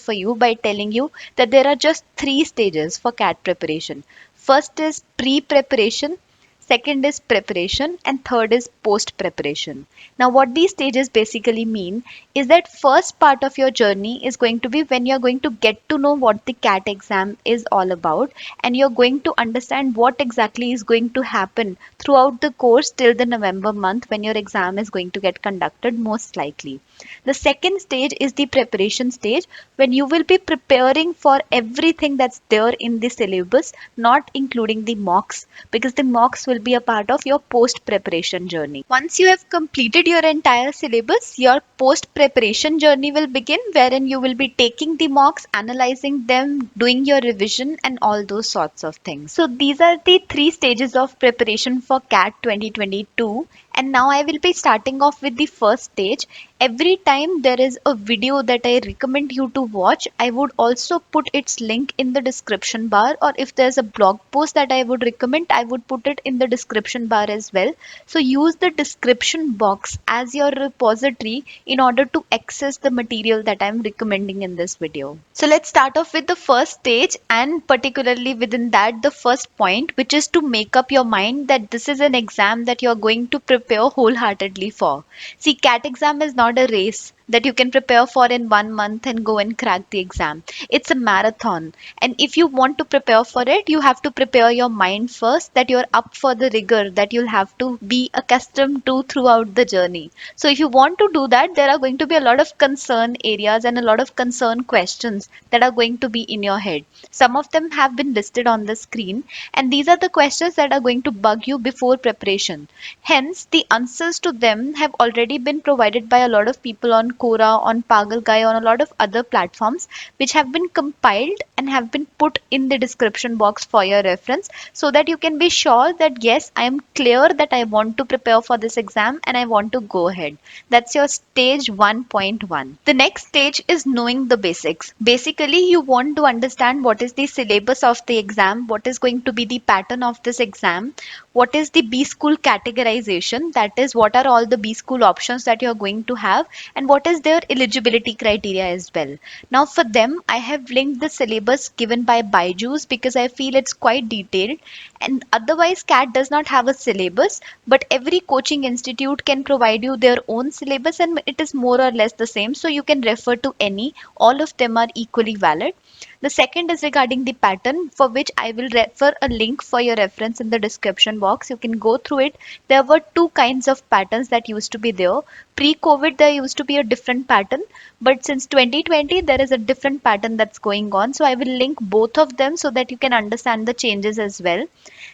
for you by telling you that there are just three stages for CAT preparation. First is pre-preparation, second is preparation, and third is post preparation. Now what these stages basically mean is that first part of your journey is going to be when you're going to get to know what the CAT exam is all about, and you're going to understand what exactly is going to happen throughout the course till the November month when your exam is going to get conducted most likely. The second stage is the preparation stage, when you will be preparing for everything that's there in the syllabus, not including the mocks, because the mocks will be a part of your post preparation journey. Once you have completed your entire syllabus, your post preparation journey will begin, wherein you will be taking the mocks, analyzing them, doing your revision, and all those sorts of things. So, these are the three stages of preparation for CAT 2022. And now I will be starting off with the first stage. Every time there is a video that I recommend you to watch, I would also put its link in the description bar, or if there's a blog post that I would recommend, I would put it in the description bar as well. So use the description box as your repository in order to access the material that I'm recommending in this video. So let's start off with the first stage, and particularly within that, the first point, which is to make up your mind that this is an exam that you're going to prepare wholeheartedly for. See, CAT exam is not a race that you can prepare for in 1 month and go and crack the exam. It's a marathon. And if you want to prepare for it, you have to prepare your mind first, that you're up for the rigor that you'll have to be accustomed to throughout the journey. So if you want to do that, there are going to be a lot of concern areas and a lot of concern questions that are going to be in your head. Some of them have been listed on the screen, and these are the questions that are going to bug you before preparation. Hence, the answers to them have already been provided by a lot of people on Quora, on Pagal Guy, on a lot of other platforms, which have been compiled and have been put in the description box for your reference, so that you can be sure that yes, I am clear that I want to prepare for this exam and I want to go ahead. That's your stage 1.1. The next stage is knowing the basics. Basically, you want to understand what is the syllabus of the exam, what is going to be the pattern of this exam, what is the B school categorization, that is, what are all the B school options that you're going to have, and what is their eligibility criteria as well. Now, for them, I have linked the syllabus given by Byju's because I feel it's quite detailed. And otherwise, CAT does not have a syllabus, but every coaching institute can provide you their own syllabus, and it is more or less the same. So you can refer to any, all of them are equally valid. The second is regarding the pattern, for which I will refer a link for your reference in the description box. You can go through it. There were two kinds of patterns that used to be there. Pre-COVID, there used to be a different pattern, but since 2020, there is a different pattern that's going on. So I will link both of them so that you can understand the changes as well.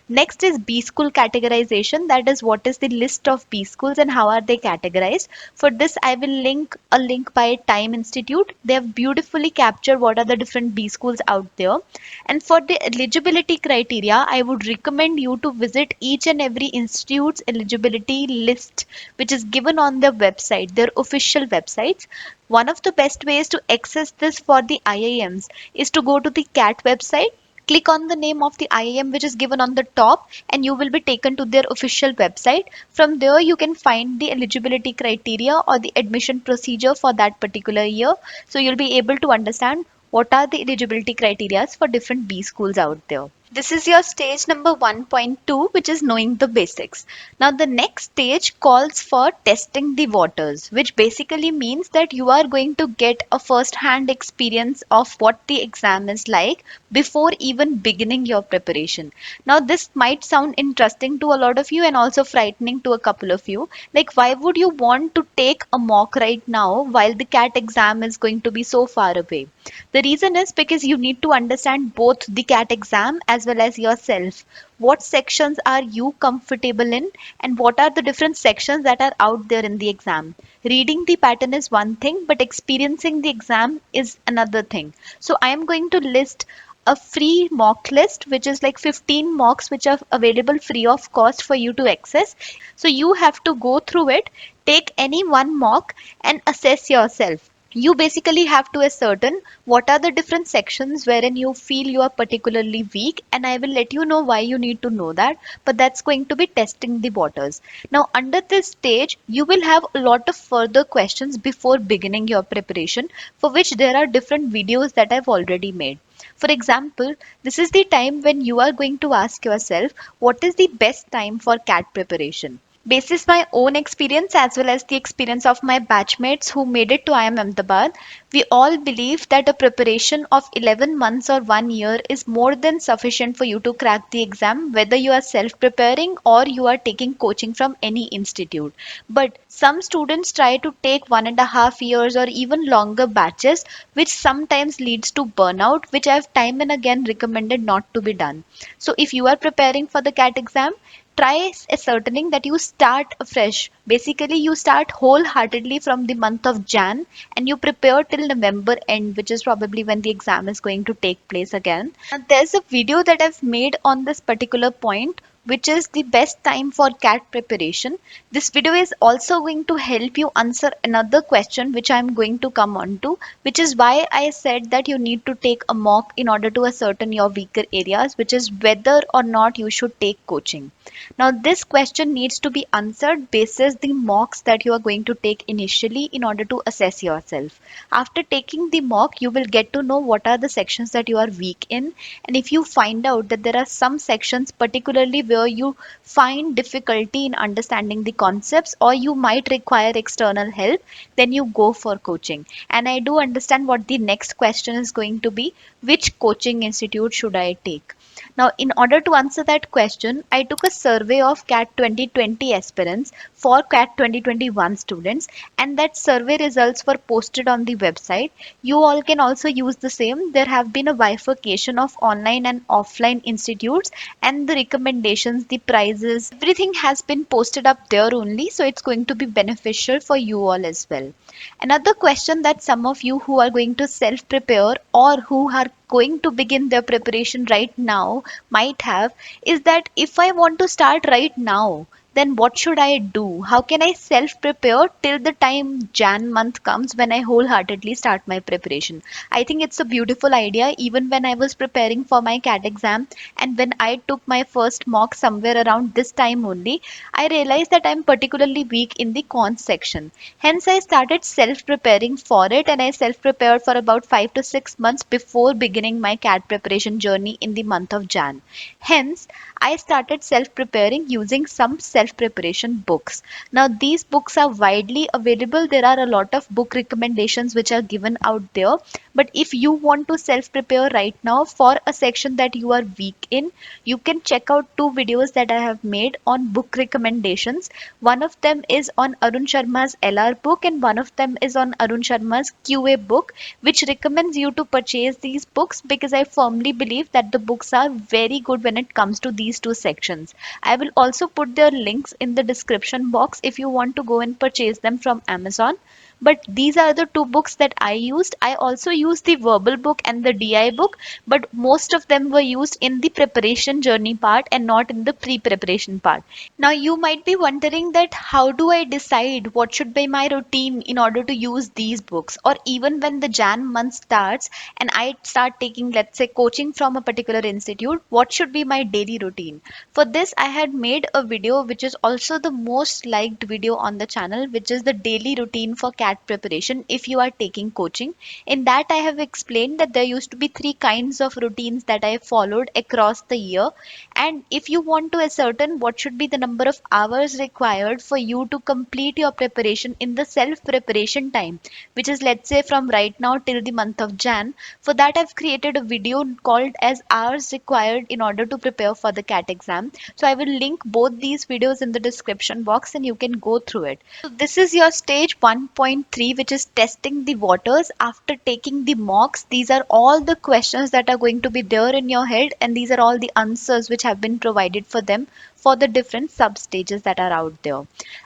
Next is B school categorization. That is, what is the list of B schools and how are they categorized. For this, I will link a link by Time Institute. They have beautifully captured what are the different B schools out there. And for the eligibility criteria, I would recommend you to visit each and every institute's eligibility list, which is given on their website, their official websites. One of the best ways to access this for the IIMs is to go to the CAT website. Click on the name of the IIM which is given on the top, and you will be taken to their official website. From there, you can find the eligibility criteria or the admission procedure for that particular year. So you'll be able to understand what are the eligibility criteria for different B schools out there. This is your stage number 1.2, which is knowing the basics. Now, the next stage calls for testing the waters, which basically means that you are going to get a first-hand experience of what the exam is like before even beginning your preparation. Now, this might sound interesting to a lot of you and also frightening to a couple of you. Like, why would you want to take a mock right now while the CAT exam is going to be so far away? The reason is because you need to understand both the CAT exam as well as yourself. What sections are you comfortable in, and what are the different sections that are out there in the exam? Reading the pattern is one thing, but experiencing the exam is another thing. So I am going to list a free mock list, which is like 15 mocks which are available free of cost for you to access. So you have to go through it, take any one mock and assess yourself. You basically have to ascertain what are the different sections wherein you feel you are particularly weak, and I will let you know why you need to know that, but that's going to be testing the waters. Now under this stage you will have a lot of further questions before beginning your preparation, for which there are different videos that I've already made. For example, this is the time when you are going to ask yourself, what is the best time for CAT preparation? Basis my own experience as well as the experience of my batchmates who made it to IIM Ahmedabad, we all believe that a preparation of 11 months or 1 year is more than sufficient for you to crack the exam, whether you are self preparing or you are taking coaching from any institute. But some students try to take 1.5 years or even longer batches, which sometimes leads to burnout, which I've time and again recommended not to be done. So if you are preparing for the CAT exam, try ascertaining that you start afresh. Basically, you start wholeheartedly from the month of Jan and you prepare till November end, which is probably when the exam is going to take place again. And there's a video that I've made on this particular point, which is the best time for CAT preparation. This video is also going to help you answer another question which I'm going to come on to, which is why I said that you need to take a mock in order to ascertain your weaker areas, which is whether or not you should take coaching. Now, this question needs to be answered basis the mocks that you are going to take initially in order to assess yourself. After taking the mock, you will get to know what are the sections that you are weak in. And if you find out that there are some sections, particularly where you find difficulty in understanding the concepts or you might require external help, then you go for coaching. And I do understand what the next question is going to be, which coaching institute should I take? Now, in order to answer that question, I took a survey of CAT 2020 aspirants for CAT 2021 students, and that survey results were posted on the website. You all can also use the same. There have been a bifurcation of online and offline institutes, and the recommendations, the prices, everything has been posted up there only, so it's going to be beneficial for you all as well. Another question that some of you who are going to self prepare or who are going to begin their preparation right now might have is that if I want to start right now, then what should I do? How can I self prepare till the time Jan month comes when I wholeheartedly start my preparation? I think it's a beautiful idea. Even when I was preparing for my CAT exam and when I took my first mock somewhere around this time only, I realized that I'm particularly weak in the cons section. Hence, I started self preparing for it and I self prepared for about 5 to 6 months before beginning my CAT preparation journey in the month of Jan. Hence, I started self preparing using some self preparation books. Now, these books are widely available. There are a lot of book recommendations which are given out there. But if you want to self prepare right now for a section that you are weak in, you can check out two videos that I have made on book recommendations. One of them is on Arun Sharma's LR book, and one of them is on Arun Sharma's QA book, which recommends you to purchase these books because I firmly believe that the books are very good when it comes to these two sections. I will also put their links in the description box if you want to go and purchase them from Amazon. But these are the two books that I used. I also used the verbal book and the DI book, but most of them were used in the preparation journey part and not in the pre-preparation part. Now you might be wondering that how do I decide what should be my routine in order to use these books, or even when the Jan month starts and I start taking, let's say, coaching from a particular institute, what should be my daily routine? For this I had made a video which is also the most liked video on the channel, which is the daily routine for CAT preparation if you are taking coaching. In that I have explained that there used to be three kinds of routines that I followed across the year, and if you want to ascertain what should be the number of hours required for you to complete your preparation in the self preparation time, which is let's say from right now till the month of Jan, for that I've created a video called as hours required in order to prepare for the CAT exam. So I will link both these videos in the description box and you can go through it. So this is your stage 1.3, which is testing the waters after taking the mocks. These are all the questions that are going to be there in your head, and these are all the answers which have been provided for them for the different sub stages that are out there.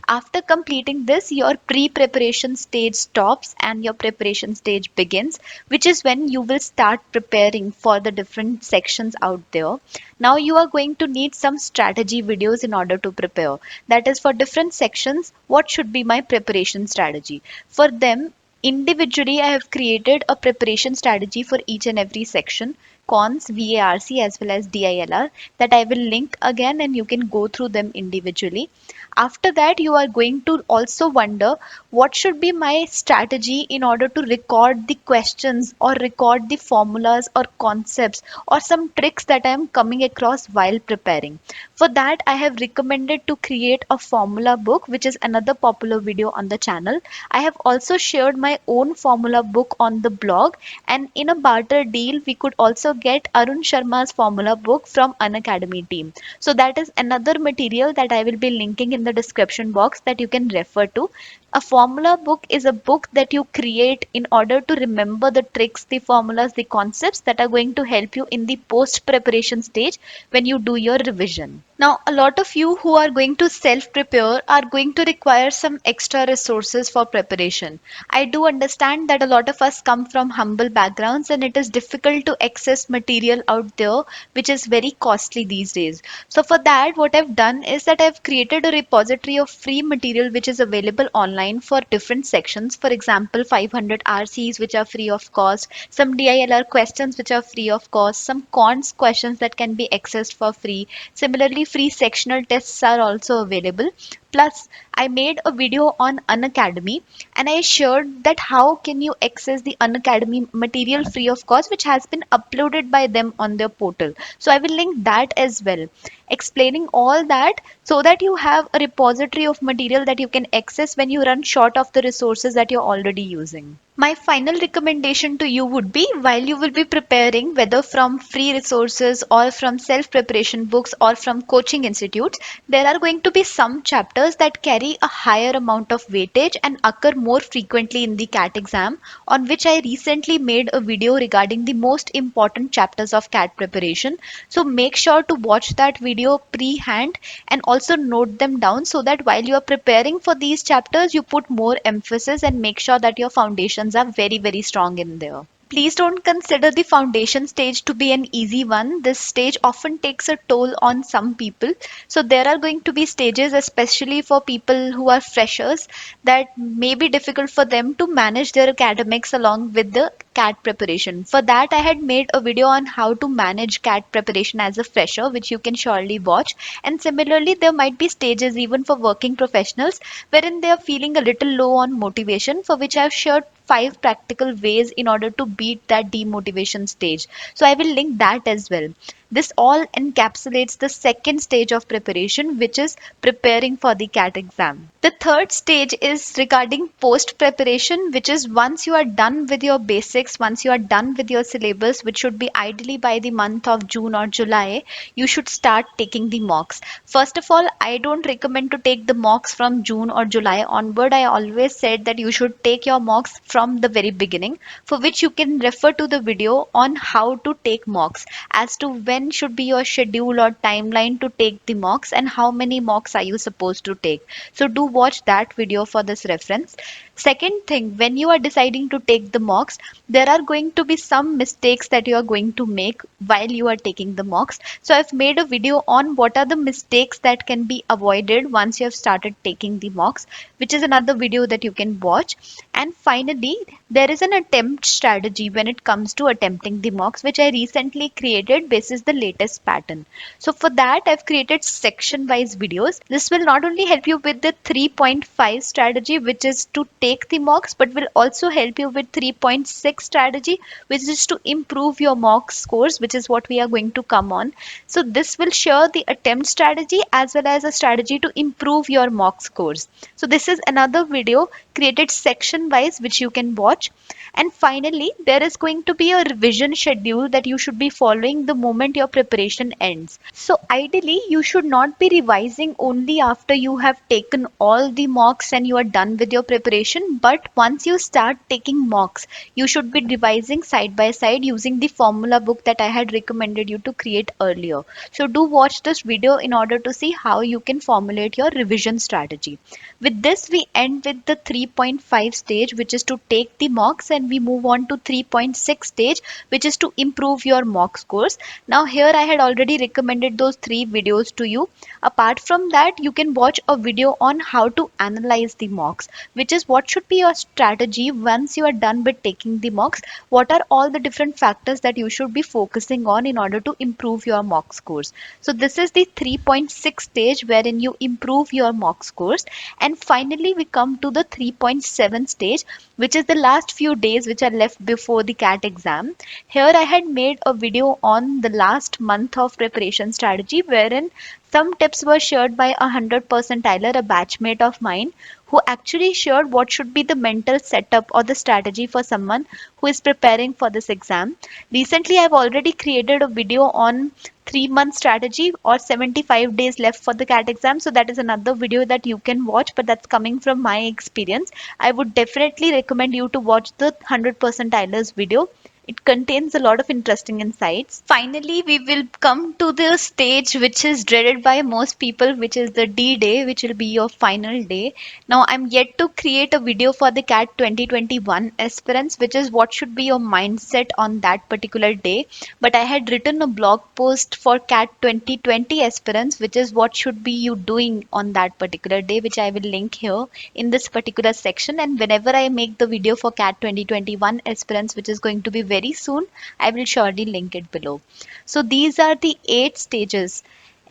After completing this, your pre-preparation stage stops and your preparation stage begins, which is when you will start preparing for the different sections out there. Now you are going to need some strategy videos in order to prepare. That is, for different sections, what should be my preparation strategy? For them, Individually, I have created a preparation strategy for each and every section, cons, VARC as well as DILR, that I will link again and you can go through them individually. After that, you are going to also wonder what should be my strategy in order to record the questions or record the formulas or concepts or some tricks that I am coming across while preparing. For that, I have recommended to create a formula book, which is another popular video on the channel. I have also shared my own formula book on the blog, and in a barter deal, we could also get Arun Sharma's formula book from Unacademy team. So that is another material that I will be linking in the description box that you can refer to. A formula book is a book that you create in order to remember the tricks, the formulas, the concepts that are going to help you in the post preparation stage when you do your revision. Now, a lot of you who are going to self prepare are going to require some extra resources for preparation. I do understand that a lot of us come from humble backgrounds and it is difficult to access material out there which is very costly these days. So, for that, what I've done is that I've created a repository of free material which is available online for different sections. For example, 500 RCs which are free of cost, some DILR questions which are free of cost, some cons questions that can be accessed for free. Similarly, free sectional tests are also available. Plus, I made a video on Unacademy and I shared that how can you access the Unacademy material free of cost which has been uploaded by them on their portal. So I will link that as well, explaining all that so that you have a repository of material that you can access when you run short of the resources that you're already using. My final recommendation to you would be, while you will be preparing, whether from free resources or from self preparation books or from coaching institutes, there are going to be some chapters that carry a higher amount of weightage and occur more frequently in the CAT exam, on which I recently made a video regarding the most important chapters of CAT preparation. So make sure to watch that video pre-hand and also note them down so that while you are preparing for these chapters, you put more emphasis and make sure that your foundations are very, very strong in there. Please don't consider the foundation stage to be an easy one. This stage often takes a toll on some people. So there are going to be stages, especially for people who are freshers, that may be difficult for them to manage their academics along with the CAT preparation. For that, I had made a video on how to manage CAT preparation as a fresher, which you can surely watch. And similarly, there might be stages even for working professionals wherein they are feeling a little low on motivation, for which I've shared 5 practical ways in order to beat that demotivation stage. So I will link that as well. This all encapsulates the second stage of preparation, which is preparing for the CAT exam. The third stage is regarding post preparation, which is once you are done with your basics, once you are done with your syllabus, which should be ideally by the month of June or July, you should start taking the mocks. First of all, I don't recommend to take the mocks from June or July onward. I always said that you should take your mocks from the very beginning, for which you can refer to the video on how to take mocks, as to when should be your schedule or timeline to take the mocks and how many mocks are you supposed to take. So do watch that video for this reference. Second thing, when you are deciding to take the mocks, there are going to be some mistakes that you are going to make while you are taking the mocks. So I've made a video on what are the mistakes that can be avoided once you have started taking the mocks, which is another video that you can watch. And finally, there is an attempt strategy when it comes to attempting the mocks, which I recently created basis the latest pattern. So for that, I've created section wise videos. This will not only help you with the 3.5 strategy, which is to take the mocks, but will also help you with 3.6 strategy, which is to improve your mock scores, which is what we are going to come on. So this will share the attempt strategy as well as a strategy to improve your mock scores. So this is another video created section wise which you can watch. And finally, there is going to be a revision schedule that you should be following the moment your preparation ends. So ideally, you should not be revising only after you have taken all the mocks and you are done with your preparation, but once you start taking mocks, you should be revising side by side using the formula book that I had recommended you to create earlier. So do watch this video in order to see how you can formulate your revision strategy. With this, we end with the 3.5 stage, which is to take the mocks, and and we move on to 3.6 stage, which is to improve your mock scores. Now here I had already recommended those three videos to you. Apart from that, you can watch a video on how to analyze the mocks, which is what should be your strategy once you are done with taking the mocks. What are all the different factors that you should be focusing on in order to improve your mock scores? So this is the 3.6 stage wherein you improve your mock scores. And finally, we come to the 3.7 stage, which is the last few days which are left before the CAT exam. Here I had made a video on the last month of preparation strategy, wherein some tips were shared by a 100 percentiler, a batchmate of mine, who actually shared what should be the mental setup or the strategy for someone who is preparing for this exam. Recently, I've already created a video on 3 month strategy or 75 days left for the CAT exam. So that is another video that you can watch, but that's coming from my experience. I would definitely recommend you to watch the 100 percentilers video. It contains a lot of interesting insights. Finally, we will come to the stage which is dreaded by most people, which is the D day, which will be your final day. Now, I'm yet to create a video for the CAT 2021 aspirants, which is what should be your mindset on that particular day. But I had written a blog post for CAT 2020 aspirants, which is what should be you doing on that particular day, which I will link here in this particular section. And whenever I make the video for CAT 2021 aspirants, which is going to be very soon, I will surely link it below. So these are the 8 stages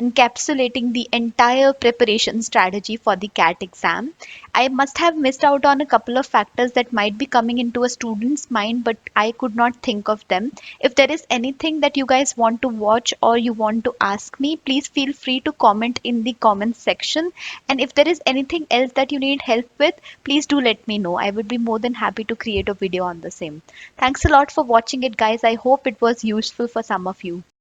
encapsulating the entire preparation strategy for the CAT exam. I must have missed out on a couple of factors that might be coming into a student's mind, but I could not think of them. If there is anything that you guys want to watch or you want to ask me, please feel free to comment in the comments section. And if there is anything else that you need help with, please do let me know. I would be more than happy to create a video on the same. Thanks a lot for watching it, guys. I hope it was useful for some of you.